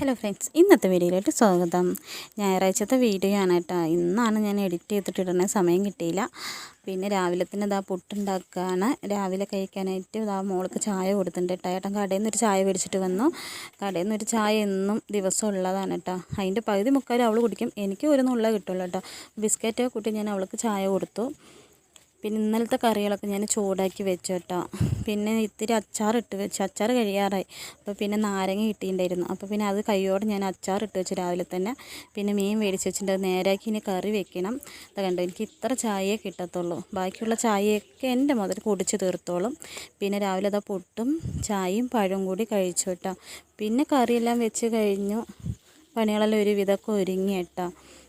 Hello friends, ഇന്നത്തെ വീഡിയോയിലോട്ട് സ്വാഗതം. ഞായറാഴ്ചത്തെ വീഡിയോ ആണ് കേട്ടോ. ഇന്നാണ് ഞാൻ എഡിറ്റ് ചെയ്തിട്ടിടുന്നത്, സമയം കിട്ടിയില്ല. പിന്നെ രാവിലെ തന്നെ ഇതാ പുട്ടുണ്ടാക്കുകയാണ്. രാവിലെ കഴിക്കാനായിട്ട് ഇതാ മോൾക്ക് ചായ കൊടുത്തിട്ടുണ്ട് കേട്ടോ. ഏട്ടൻ കടയിൽ നിന്ന് ഒരു ചായ മേടിച്ചിട്ട് വന്നു. കടയിൽ നിന്ന് ഒരു ചായ എന്നും ദിവസം ഉള്ളതാണ് കേട്ടോ. അതിൻ്റെ പകുതി മുക്കാലും അവൾ കുടിക്കും, എനിക്ക് ഒരു നുള്ള കിട്ടുള്ളൂ കേട്ടോ. ബിസ്ക്കറ്റൊക്കെ കൂട്ടി ഞാൻ അവൾക്ക് ചായ കൊടുത്തു. പിന്നെ ഇന്നലത്തെ കറികളൊക്കെ ഞാൻ ചൂടാക്കി വെച്ചു കേട്ടോ. പിന്നെ ഇത്തിരി അച്ചാറിട്ട് വെച്ചു, അച്ചാർ കഴിയാറായി. അപ്പോൾ പിന്നെ നാരങ്ങ കിട്ടിയിട്ടുണ്ടായിരുന്നു, അപ്പോൾ പിന്നെ അത് കൈയോടെ ഞാൻ അച്ചാറിട്ട് വെച്ചു രാവിലെ തന്നെ. പിന്നെ മീൻ മേടിച്ച് വെച്ചിട്ടുണ്ട്, നേരാക്കി ഇനി കറി വെക്കണം. അത് കണ്ടോ, എനിക്ക് ഇത്ര ചായയെ കിട്ടത്തുള്ളൂ, ബാക്കിയുള്ള ചായയൊക്കെ എൻ്റെ മുതൽ കുടിച്ച് തീർത്തോളും. പിന്നെ രാവിലെ അതാ പുട്ടും ചായയും പഴവും കൂടി കഴിച്ചു കേട്ടോ. പിന്നെ കറിയെല്ലാം വെച്ച് കഴിഞ്ഞു, പണികളെല്ലാം ഒരു വിധമൊക്കെ ഒരുങ്ങി കേട്ടോ.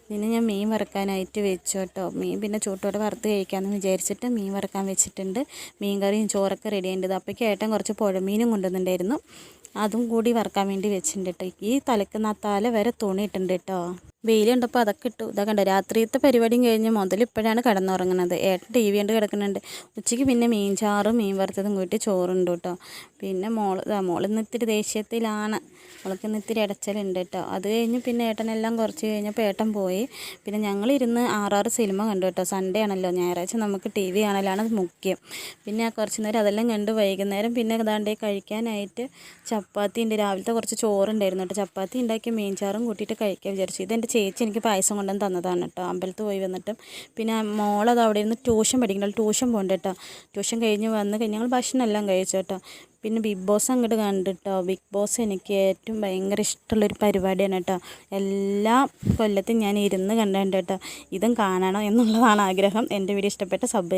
പിന്നെ ഞാൻ മീൻ വറുക്കാനായിട്ട് വെച്ചു കേട്ടോ. മീൻ പിന്നെ ചൂട്ടോടെ വറുത്ത് കഴിക്കാമെന്ന് വിചാരിച്ചിട്ട് മീൻ വറുക്കാൻ വെച്ചിട്ടുണ്ട്. മീൻ കറിയും ചോറൊക്കെ റെഡി ആയിട്ടുണ്ട്. അപ്പോഴേക്കും ഏട്ടൻ കുറച്ച് പുഴമീനും കൊണ്ടുവന്നിട്ടുണ്ടായിരുന്നു, അതും കൂടി വറുക്കാൻ വേണ്ടി വെച്ചിട്ടുണ്ട് കേട്ടോ. ഈ തലക്കുന്ന തല വരെ തുണിയിട്ടുണ്ട് കേട്ടോ. വെയിലുണ്ടപ്പോൾ അതൊക്കെ ഇട്ടു. ഇതൊക്കെ ഉണ്ട്, രാത്രിയത്തെ പരിപാടിയും കഴിഞ്ഞ് മുതൽ ഇപ്പോഴാണ് കിടന്നുറങ്ങുന്നത്. ഏട്ടൻ ടി വി കണ്ട് കിടക്കുന്നുണ്ട്. ഉച്ചയ്ക്ക് പിന്നെ മീൻ ചാറും മീൻ വറുത്തതും കൂട്ടി ചോറുണ്ട് കേട്ടോ. പിന്നെ മോളിന്ന് ഇത്തിരി ദേഷ്യത്തിലാണ്, അവൾക്ക് ഇന്ന് ഇത്തിരി ഇടച്ചലുണ്ട് കേട്ടോ. അത് കഴിഞ്ഞ് പിന്നെ ഏട്ടനെല്ലാം കുറച്ച് കഴിഞ്ഞപ്പോൾ ഏട്ടൻ പോയി. പിന്നെ ഞങ്ങളിരുന്ന് 6 സിനിമ കണ്ടു കേട്ടോ. സൺഡേ ആണല്ലോ, ഞായറാഴ്ച നമുക്ക് ടി വി കാണലാണ് മുഖ്യം. പിന്നെ കുറച്ച് നേരം അതെല്ലാം കണ്ട് വൈകുന്നേരം പിന്നെ ഏതാണ്ട് കഴിക്കാനായിട്ട് ചപ്പാത്തി ഉണ്ട്. രാവിലത്തെ കുറച്ച് ചോറുണ്ടായിരുന്നു കേട്ടോ. ചപ്പാത്തി ഉണ്ടാക്കി മീൻ ചാറും കൂട്ടിയിട്ട് കഴിക്കാൻ വിചാരിച്ചു. ഇതെൻ്റെ ചേച്ചി എനിക്ക് പായസം കൊണ്ടുവന്ന് തന്നതാണ് കേട്ടോ, അമ്പലത്തിൽ പോയി വന്നിട്ട്. പിന്നെ മോളത് അവിടെ ഇരുന്ന് ട്യൂഷൻ പഠിക്കണം, ട്യൂഷൻ പോകണ്ട കേട്ടോ. ട്യൂഷൻ കഴിഞ്ഞ് വന്ന് കഴിഞ്ഞ് ഞങ്ങൾ ഭക്ഷണം എല്ലാം കഴിച്ചു കേട്ടോ. പിന്നെ ബിഗ് ബോസ് അങ്ങോട്ട് കണ്ടിട്ടോ. ബിഗ് ബോസ് എനിക്ക് ഏറ്റവും ഭയങ്കര ഇഷ്ടമുള്ളൊരു പരിപാടിയാണ് കേട്ടോ. എല്ലാ കൊല്ലത്തും ഞാൻ ഇരുന്ന് കണ്ടിട്ടുണ്ട് കേട്ടോ. ഇതും കാണണം എന്നുള്ളതാണ് ആഗ്രഹം. എൻ്റെ വീഡിയോ ഇഷ്ടപ്പെട്ട സബ്